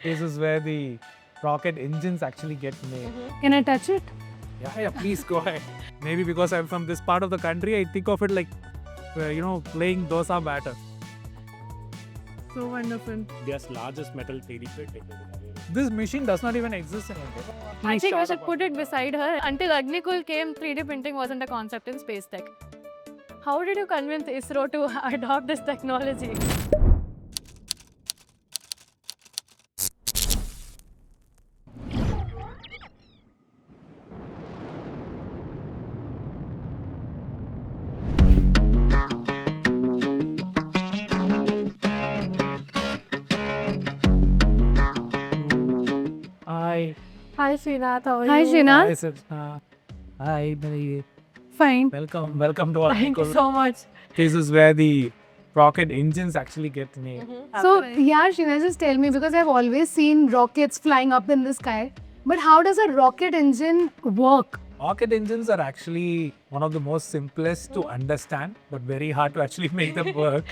This is where the rocket engines actually get made. Can I touch it? Yeah, please go ahead. Maybe because I'm from this part of the country, I think of it like, playing dosa batter. So wonderful. India's largest metal 3D printing. This machine does not even exist in India. I think we should put it beside her. Until Agnikul came, 3D printing wasn't a concept in space tech. How did you convince ISRO to adopt this technology? Hi Srinath, how are you? Hi Srinath. Hi, Srinath. Hi, Mary. Fine. Welcome to our Thank you so much. This is where the rocket engines actually get made. So, yeah, Srinath, just tell me, because I've always seen rockets flying up in the sky, but how does a rocket engine work? Rocket engines are actually one of the most simplest to understand, but very hard to actually make them work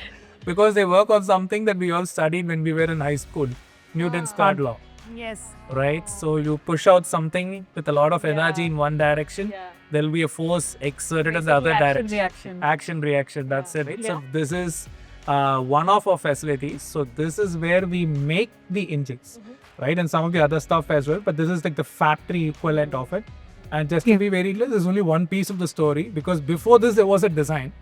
because they work on something that we all studied when we were in high school, Newton's third law. Yes. Right? So you push out something with a lot of energy in one direction, there will be a force exerted in the other direction. Action reaction, that's it. Right? So this is one of our facilities. So this is where we make the engines, right? And some of the other stuff as well, but this is like the factory equivalent of it. And just to be very clear, there's only one piece of the story because before this there was a design.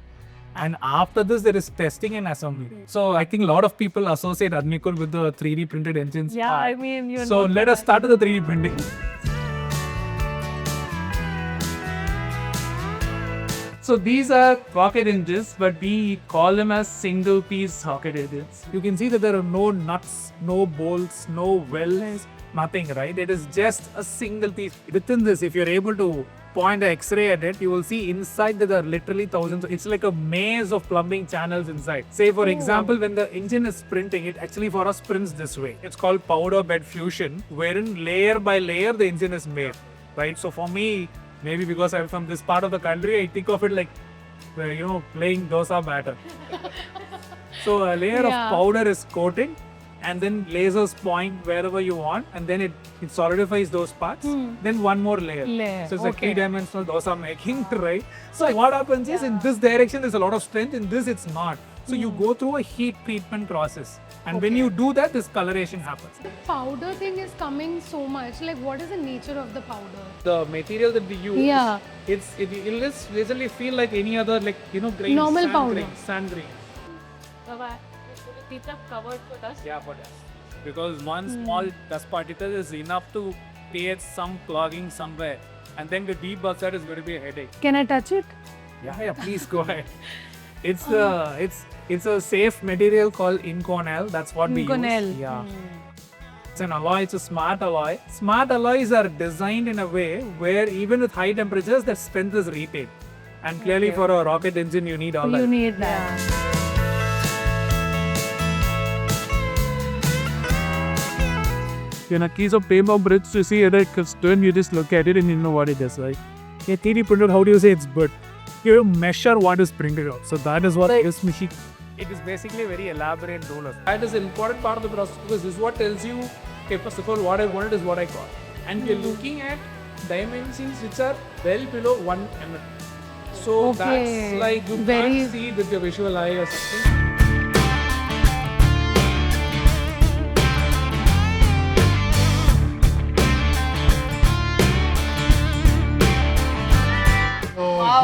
And after this, there is testing and assembly. So I think a lot of people associate Agnikul with the 3D printed engines. Yeah, I mean, you know. So let us start with the 3D printing. So these are rocket engines, but we call them as single piece rocket engines. You can see that there are no nuts, no bolts, no welds, nothing, right? It is just a single piece. Within this, if you're able to point an X-ray at it, you will see inside that there are literally thousands. It's like a maze of plumbing channels inside. Say for example, when the engine is printing, it actually for us prints this way. It's called powder bed fusion, wherein layer by layer the engine is made, right? So for me, maybe because I'm from this part of the country, I think of it like, playing dosa batter. So a layer of powder is coated, and then lasers point wherever you want, and then it solidifies those parts. Then one more layer. So it's a three-dimensional dosa making, right? So what happens is in this direction there's a lot of strength, in this it's not. So you go through a heat treatment process, and when you do that, this coloration happens. Powder thing is coming so much. Like, what is the nature of the powder? The material that we use, it'll just basically feel like any other, grain, normal sand powder. Grain, sand grain. Covered for dust? Yeah, for dust. Because one small dust particle is enough to create some clogging somewhere, and then the deep bursar is going to be a headache. Can I touch it? Yeah, please go ahead. It's a safe material called Inconel. That's what we use. Yeah. It's an alloy. It's a smart alloy. Smart alloys are designed in a way where even with high temperatures, their strength is retained. And clearly, for a rocket engine, you need all that. You need that. In a case of paper bricks, you see it is done, you just look at it and you know what it is, right? A 3D printer, how do you say it's good? You measure what is printed out. So that is what this machine. It is basically a very elaborate roller. That is an important part of the process because this is what tells you, okay, first of all, what I wanted is what I got. And we're looking at dimensions which are well below 1 mm. So that's like you can't see it with your visual eye or something.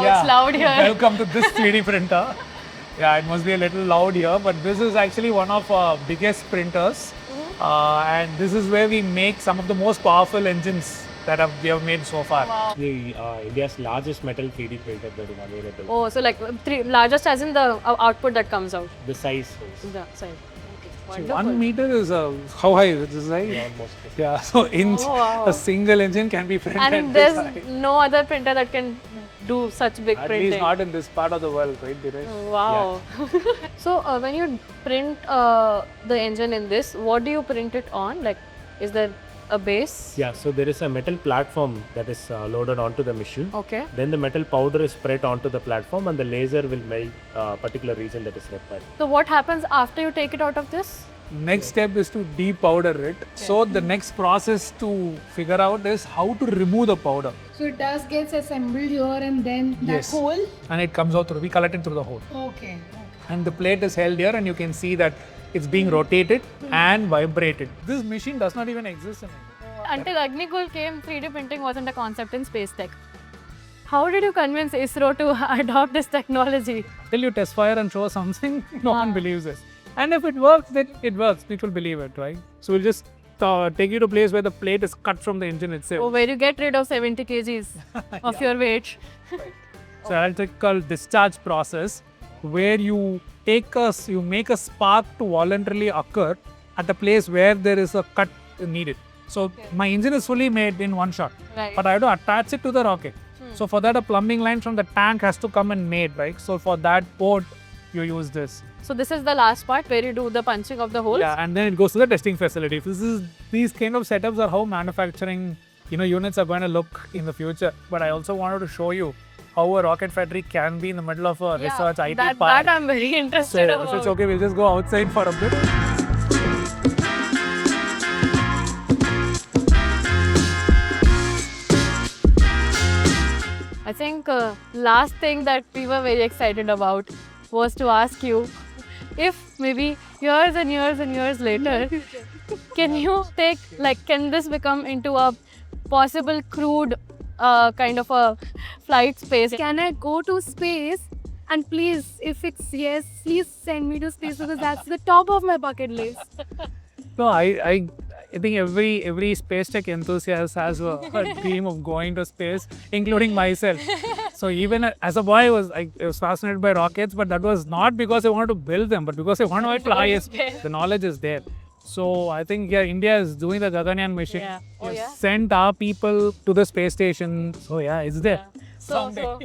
It's loud here. Welcome to this 3D printer. Yeah, it must be a little loud here, but this is actually one of our biggest printers. And this is where we make some of the most powerful engines that we have made so far. Wow. India's largest metal 3D printer that is available. Oh, so like largest as in the output that comes out? The size. The size. So 1 meter is how high is this, right? Almost. Yeah, so a single engine can be printed. And there's no other printer that can do such big At printing. least not in this part of the world, right, Dinesh? Wow. Yeah. So when you print the engine in this, what do you print it on? Like, is there a base? Yeah, so there is a metal platform that is loaded onto the machine. Okay. Then the metal powder is spread onto the platform and the laser will melt a particular region that is required. So what happens after you take it out of this? Next step is to depowder it. So the next process to figure out is how to remove the powder. So it does gets assembled here and then that Yes. hole? And it comes out through, we collect it through the hole. Okay. And the plate is held here and you can see that it's being rotated and vibrated. This machine does not even exist in India. Until Agnikul came, 3D printing wasn't a concept in space tech. How did you convince ISRO to adopt this technology? Till you test fire and show something, no one believes it. And if it works, then it works. People believe it, right? So we'll just take you to a place where the plate is cut from the engine itself. Oh, where you get rid of 70 kgs of your weight. So electrical discharge process where you make a spark to voluntarily occur at a place where there is a cut needed. So my engine is fully made in one shot, Right. but I have to attach it to the rocket. So for that, a plumbing line from the tank has to come and made, right? So for that port, you use this. So this is the last part where you do the punching of the holes. Yeah, and then it goes to the testing facility. These kind of setups are how manufacturing, units are going to look in the future. But I also wanted to show you how a rocket factory can be in the middle of a research IT that park. I'm very interested So if about. it's okay, we'll just go outside for a bit. I think last thing that we were very excited about was to ask you if maybe years and years and years later, can this become into a possible crewed kind of a flight space? Can I go to space? And please, if it's yes, please send me to space because that's the top of my bucket list. No, I think every space tech enthusiast has a dream of going to space, including myself. So even as a boy, I was fascinated by rockets, but that was not because I wanted to build them, but because I wanted to fly. The knowledge is there. So I think India is doing the Gaganyaan mission. Yeah. Oh, We have yeah? sent our people to the space station. So yeah, it's there. So